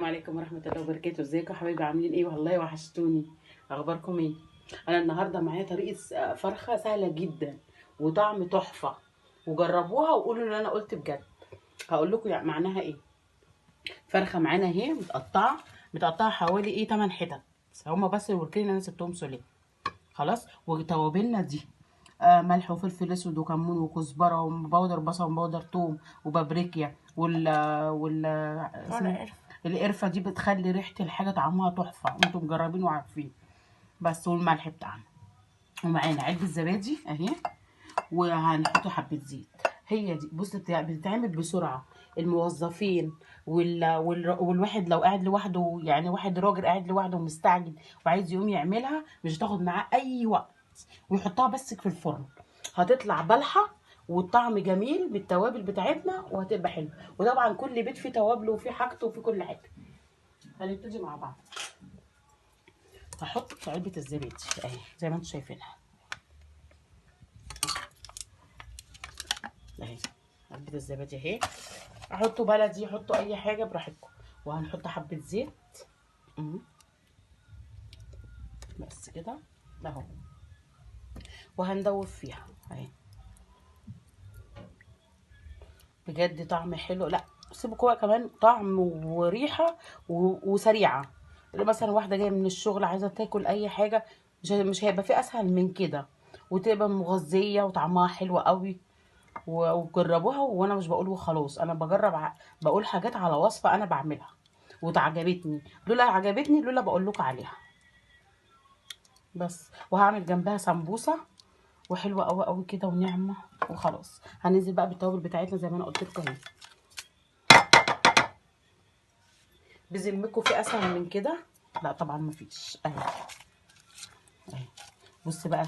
عليكم ورحمة الله وبركاته. ازيكم يا حبايبي؟ عاملين ايه؟ والله وحشتوني. اخباركم ايه؟ انا النهارده معايا طريقة فرخة سهلة جدا وطعم تحفة، وجربوها وقولوا اللي انا قلت بجد. هقول لكم يعني معناها ايه. فرخة معانا اهي متقطعة حوالي 8 حتت. هما بس الوركين انا سبتهم سليم خلاص. وتوابلنا دي ملح وفلفل اسود وكمون وكزبره وبودر بصل وبودر ثوم وبابريكا وال اسمه القرفه دي بتخلي ريحه الحاجه طعمها تحفه، انتم مجربين وعارفين. بس والملح بتاعنا، ومعانا علبه زبادي اهي، وهنحط حبه زيت. هي دي بص بتتعمل بسرعه. الموظفين والواحد لو قاعد لوحده، يعني واحد راجل قاعد لوحده ومستعجل وعايز يقوم يعملها، مش هتاخد معاه اي وقت، ويحطها بس في الفرن. هتطلع بلحه والطعم جميل بالتوابل بتاعتنا، وهتبقى حلوه. وطبعا كل بيت فيه توابله وفيه حاجته وفيه كل حاجه. هنبتدي مع بعض. هحط علبه الزبادي اهي زي ما انتم شايفينها اهي. علبه الزبادي اهي، احطوا بلدي، حطوا اي حاجه براحتكم. وهنحط حبه زيت بس كده اهو، وهندوب فيها اهي. بجد طعم حلو. لا سيبك، هو كمان طعم وريحه وسريعه. مثلا واحده جايه من الشغل عايزه تاكل اي حاجه، مش هيبقى في اسهل من كده، وتبقى مغذيه وطعمها حلو قوي. وجربوها، وانا مش بقول وخلاص، انا بقول حاجات على وصفه انا بعملها وتعجبتني. لولا بقول لكم عليها بس. وهعمل جنبها سمبوسه وحلوه قوي قوي كده وناعمه. وخلاص هننزل بقى بالتوابل بتاعتنا زي ما انا قلت لكم اهي. بذمكم في اسهل من كده؟ لا طبعا مفيش اهي. اهي بص بقى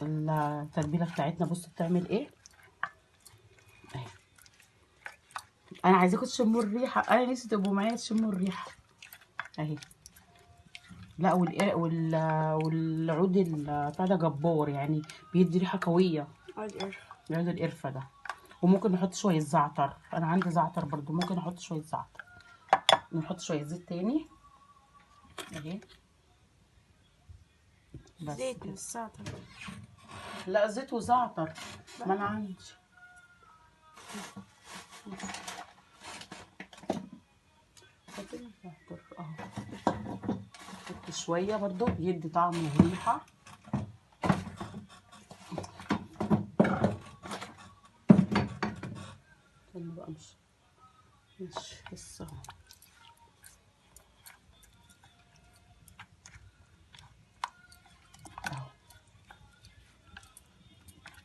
التتبيله بتاعتنا، بص بتعمل ايه اهي. انا عايزاكم تشموا الريحه، انا نفسي تبقوا معايا تشموا الريحه اهي. لا والعود بتاع ده جبار، يعني بيدي ريحه قويه. عود القرفه ده. وممكن نحط شويه زعتر، انا عندي زعتر برضو، ممكن نحط شويه زعتر. نحط شويه زيت تاني اهي بس زيت كده. مش زعتر. لا زيت وزعتر، ما انا عندي. اهو حط شويه برضو بيدي طعم وريحه. استنى بقى، مش لسه اهو.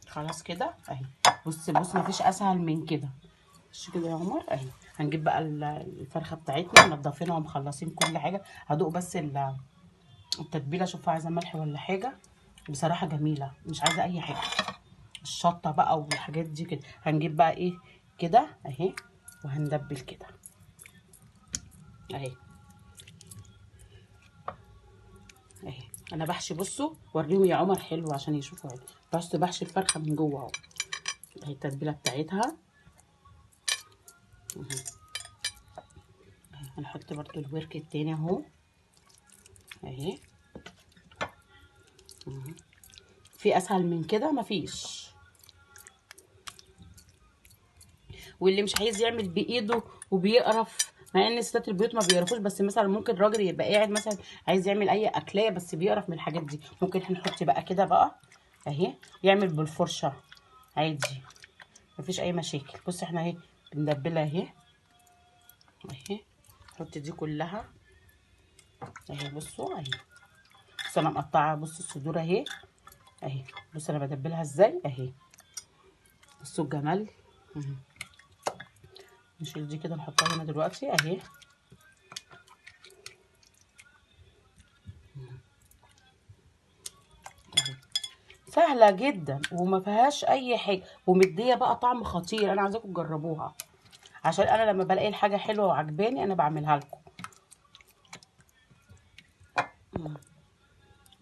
خلاص كده اهي. بص مفيش اسهل من كده. مش كده يا عمر اهي. هنجيب بقى الفرخه بتاعتنا منضفينها ومخلصين كل حاجه. هدوق بس التتبيله، اشوفها عايزه ملح ولا حاجه. بصراحه جميله، مش عايزه اي حاجه. الشطه بقى والحاجات دي كده. هنجيب بقى ايه كده اهي، وهندبل كده اهي. اهي انا بحشي، بصوا وريهم يا عمر حلو عشان يشوفوا اهي. بس بحشي الفرخه من جوه اهو. اهي التتبيله بتاعتها اهي. هنحط برضو الورك التاني اهو اهي. في اسهل من كده مفيش. واللي مش عايز يعمل بايده وبيقرف، مع ان ستات البيوت ما بيقرفوش، بس مثلا ممكن راجل يبقى قاعد مثلا عايز يعمل اي اكلايه بس بيقرف من الحاجات دي، ممكن هنحط بقى كده بقى اهي. يعمل بالفرشه عادي، مفيش اي مشاكل. بص احنا اهي بندبلها اهي اهي. نحط دي كلها اهي. بصوا اهي. بص انا مقطعه، بص الصدور اهي اهي. بص انا بدبلها ازاي اهي. بصوا الجمال اهي. نشيل دي كده نحطها هنا دلوقتي اهي. سهله جدا وما فيهاش اي حاجه، ومديه بقى طعم خطير. انا عايزاكم تجربوها، عشان انا لما بلاقي الحاجه حلوه وعجباني انا بعملها لكم.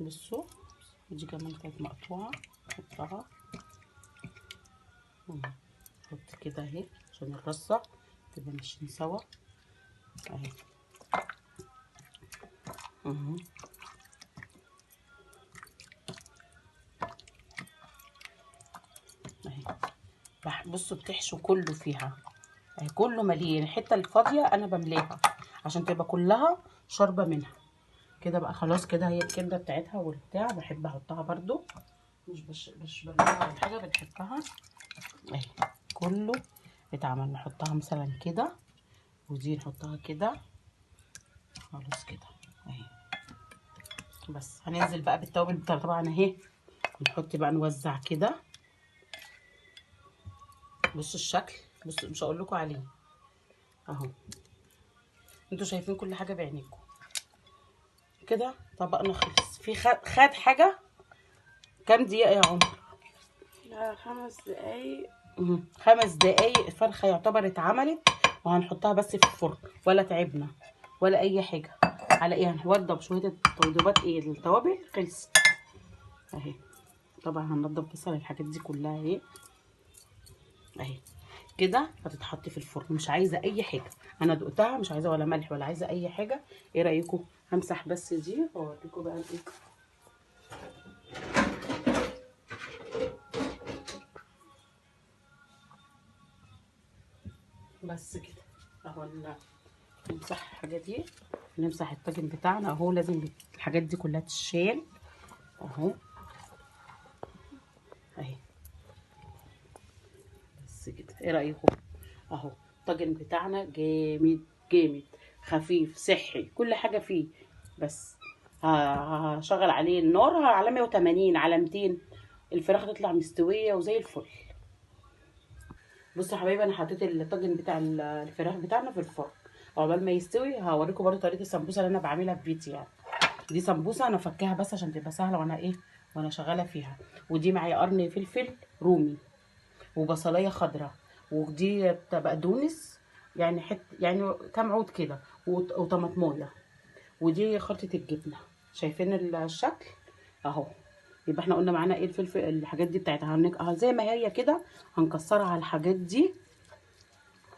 بصوا دي كمان كانت مقطوعه، نحطها نحط كده اهي عشان الرصه تبقى ماشيين سوا اهي. اهو اهي. بصوا بتحشو كله فيها اهي، كله مليان. الحته الفاضيه انا بملاها عشان تبقى كلها شاربه منها كده بقى. خلاص كده هي الكبده بتاعتها والبتاع. بحب احطها برضو، مش برميها ولا حاجه، بنحبها اهي. كله اتعمل. نحطها مثلا كده، ودي نحطها كده. خلاص كده اهي. بس هننزل بقى بالتوابل بتاعها طبعا اهي. نحط بقى نوزع كده. بصوا الشكل، بصوا مش هقول لكم عليه اهو. انتوا شايفين كل حاجه بعينيكم كده. طبقنا خلص. في خد حاجه كام دقيقه يا عمر؟ لا 5 دقايق. 5 دقايق. الفرخه يعتبر اتعملت، وهنحطها بس في الفرن. ولا تعبنا ولا اي حاجه. على ايه؟ هنوضب شويه التوضيبات ايه التوابل خلصت اهي. طبعا هننضف بس الحاجات دي كلها اهي اهي كده. هتتحط في الفرن. مش عايزه اي حاجه، انا دقتها مش عايزه ولا ملح ولا عايزه اي حاجه. ايه رايكم؟ همسح بس دي واوريكم بقى ايه. بس كده اهو. نمسح الحاجه دي، نمسح الطاجن بتاعنا اهو. لازم الحاجات دي كلها تتشال اهو اهي. بس كده. ايه رايكم؟ اهو الطاجن بتاعنا جامد جامد، خفيف، صحي، كل حاجه فيه. بس هشغل عليه النار على 180 على 200. الفراخ تطلع مستويه وزي الفل. بصوا يا حبايبي، انا حطيت الطاجن بتاع الفراخ بتاعنا في الفرن. عقبال ما يستوي هوريكم برضو طريقه السمبوسه اللي انا بعملها في بيتي يعني. دي سمبوسه انا فكاها بس عشان تبقى سهله وانا ايه، وانا شغاله فيها. ودي معايا قرن فلفل رومي، وبصلايه خضراء، ودي بقدونس يعني يعني كام عود كده، وطماطمايه. ودي خلطه الجبنه. شايفين الشكل اهو. يبقى احنا قلنا معانا ايه الفلفل الحاجات دي بتاعتها زي ما هي كده. هنكسرها على الحاجات دي.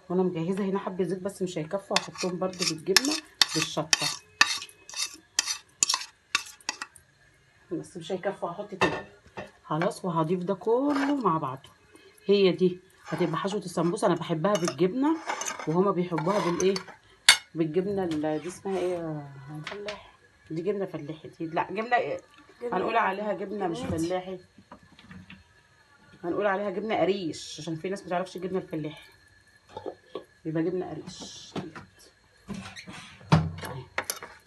وانا مجهزه هنا حبه زيت بس مش هيكفوا، هحطهم برده بالجبنه بالشطه بس مش هيكفوا، هحط تاني. خلاص. وهضيف ده كله مع بعضه. هي دي هتبقى حشوه السمبوسه. انا بحبها بالجبنه وهما بيحبوها بالايه، بالجبنه دي اسمها ايه؟ فلاح. دي جبنه فلاحي دي. لا جبنه إيه؟ هنقول عليها جبنه مش فلاحي، هنقول عليها جبنه قريش عشان في ناس ما تعرفش الجبنه الفلاحي. يبقى جبنه قريش.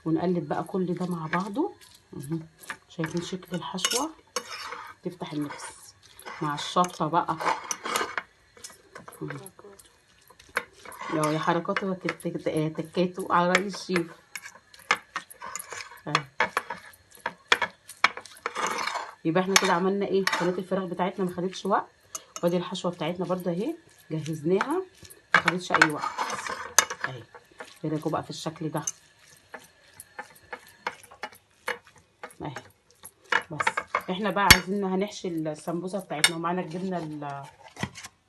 ونقلب بقى كل ده مع بعضه. شايفين شكل الحشوه؟ تفتح النفس مع الشطه بقى. يا حركاته وتكاته على رأي الشيف. يبقى احنا كده عملنا ايه؟ صينيه الفراخ بتاعتنا ما خدتش وقت. وادي الحشوه بتاعتنا برده اهي جهزناها، ما خدتش اي وقت اهي. ايه رايكم بقى في الشكل ده اهي؟ بس احنا بقى عايزين هنحشي السمبوسه بتاعتنا، ومعانا الجبنه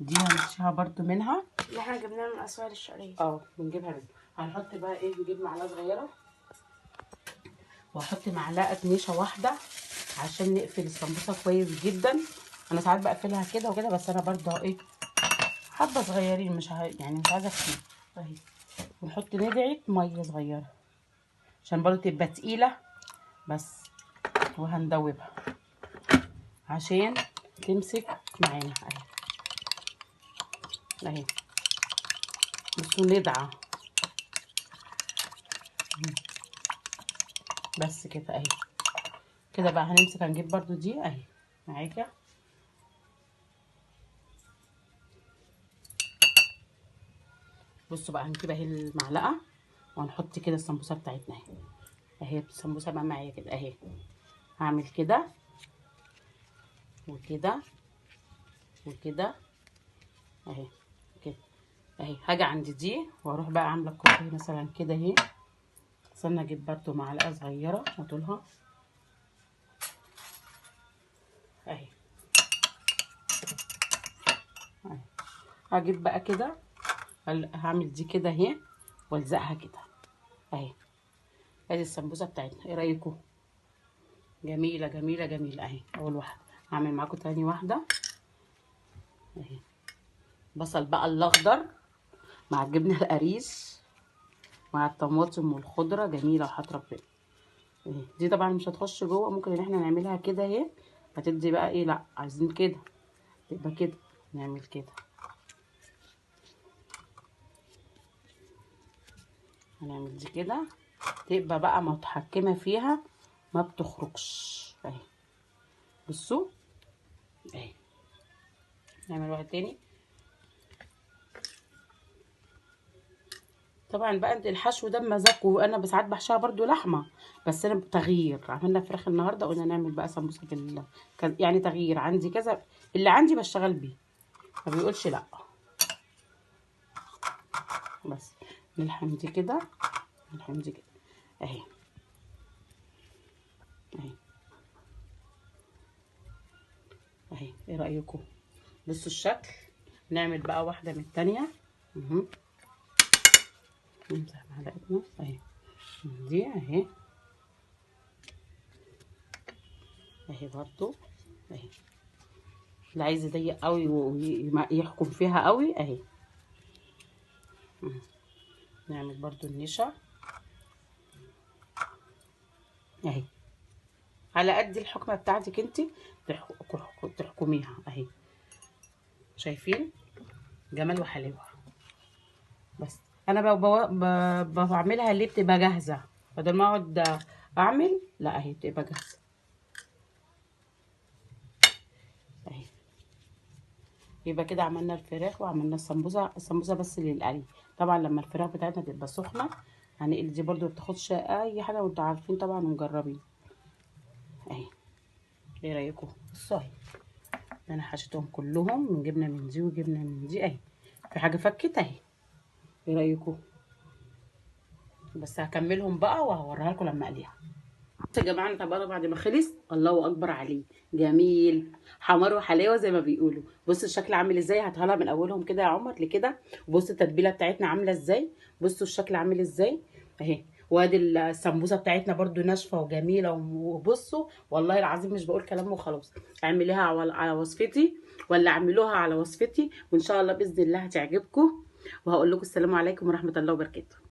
دي هنحشيها برده منها اللي احنا جبناها من اسوار الشرقية. بنجيبها منها. هنحط بقى ايه؟ نجيب معلقه صغيره، واحط معلقه نشا واحده عشان نقفل السمبوسه كويس جدا. انا ساعات بقفلها كده وكده، بس انا برده ايه حبه صغيرين يعني مش عايزه كتير اهي. ونحط ندعه ميه صغيره عشان برضه تبقى تقيله بس. وهندوبها عشان تمسك معانا اهي. بصوا ندعه بس كده اهي. كده بقى هنمسك، هنجيب برضو دي اهي معاكا. بصوا بقى هنجيب اهي المعلقه وهنحط كده السمبوسه بتاعتنا اهي. اهي السمبوسه بقى معايا كده اهي. هعمل كده وكده وكده اهي كده اهي. هاجي عند دي واروح بقى عامله الكوبايه مثلا كده اهي. استنى اجيب برضو معلقه صغيره واطولها اهي. هجيب بقى كده، هعمل دي كده اهي والزقها كده اهي. ادي السمبوسه بتاعتنا، ايه رايكم؟ جميله جميله جميله اهي. اول واحده هعمل معاكم تاني واحده اهي. بصل بقى الاخضر مع الجبنه القريش مع الطماطم والخضره، جميله وحياة ربنا اهي. دي طبعا مش هتخش جوه، ممكن ان احنا نعملها كده اهي، هتدي بقى ايه، لا عايزين كده تبقى كده، نعمل كده. هنعمل دي كده تبقى بقى متحكمه فيها ما بتخرجش اهي. بصوا اهي. نعمل واحد تاني. طبعا بقى انت الحشو ده بمزاجكم، وانا ساعات بحشيها برضو لحمه، بس انا بتغيير عملنا فراخ النهارده، قلنا نعمل بقى سمبوسه يعني تغيير عندي كذا، اللي عندي بشتغل بيه، ما بيقولش لا. بس نلحم دي كده، نلحم دي كده اهي اهي اهي. ايه رايكم؟ بصوا الشكل. نعمل بقى واحده من التانيه اهو. نمسح معلقتنا اهي، دي اهي اهي برضو اهي. اللي عايز يضيق قوي ويحكم فيها قوي اهي. نعمل برضو النشا اهي، على قد الحكمه بتاعتك انت تحكميها اهي. شايفين جمال وحلاوه. بس انا بعملها اللي بتبقى جاهزه، بدل ما اقعد اعمل، لا اهي بتبقى جاهزه اهي. يبقى كده عملنا الفراخ وعملنا السمبوسه. السمبوسه بس للقلي، طبعا لما الفراخ بتاعتنا تبقى سخنه هنقلي دي برضو، ما بتاخدش اي حاجه، وانتوا عارفين طبعا ومجربين اهي. ايه رايكم؟ بصوا اهي، انا حشيتهم كلهم من جبنه من دي وجبنه من دي اهي، في حاجه فكت اهي. ايه رايكم؟ بس هكملهم بقى وهوريها لكم لما اقليها. بصوا يا جماعه، طب انا بعد ما خلص الله اكبر عليه، جميل حمار وحلاوه زي ما بيقولوا. بصوا الشكل عامل ازاي، هاتها لها من اولهم كده يا عمر لكده. وبصوا التتبيله بتاعتنا عامله ازاي، بصوا الشكل عامل ازاي اهي. وادي السمبوسه بتاعتنا برده ناشفه وجميله. وبصوا والله العظيم مش بقول كلام وخلاص، اعمليها على وصفتي، ولا اعملوها على وصفتي، وان شاء الله باذن الله هتعجبكم. وهقول لكم السلام عليكم ورحمه الله وبركاته.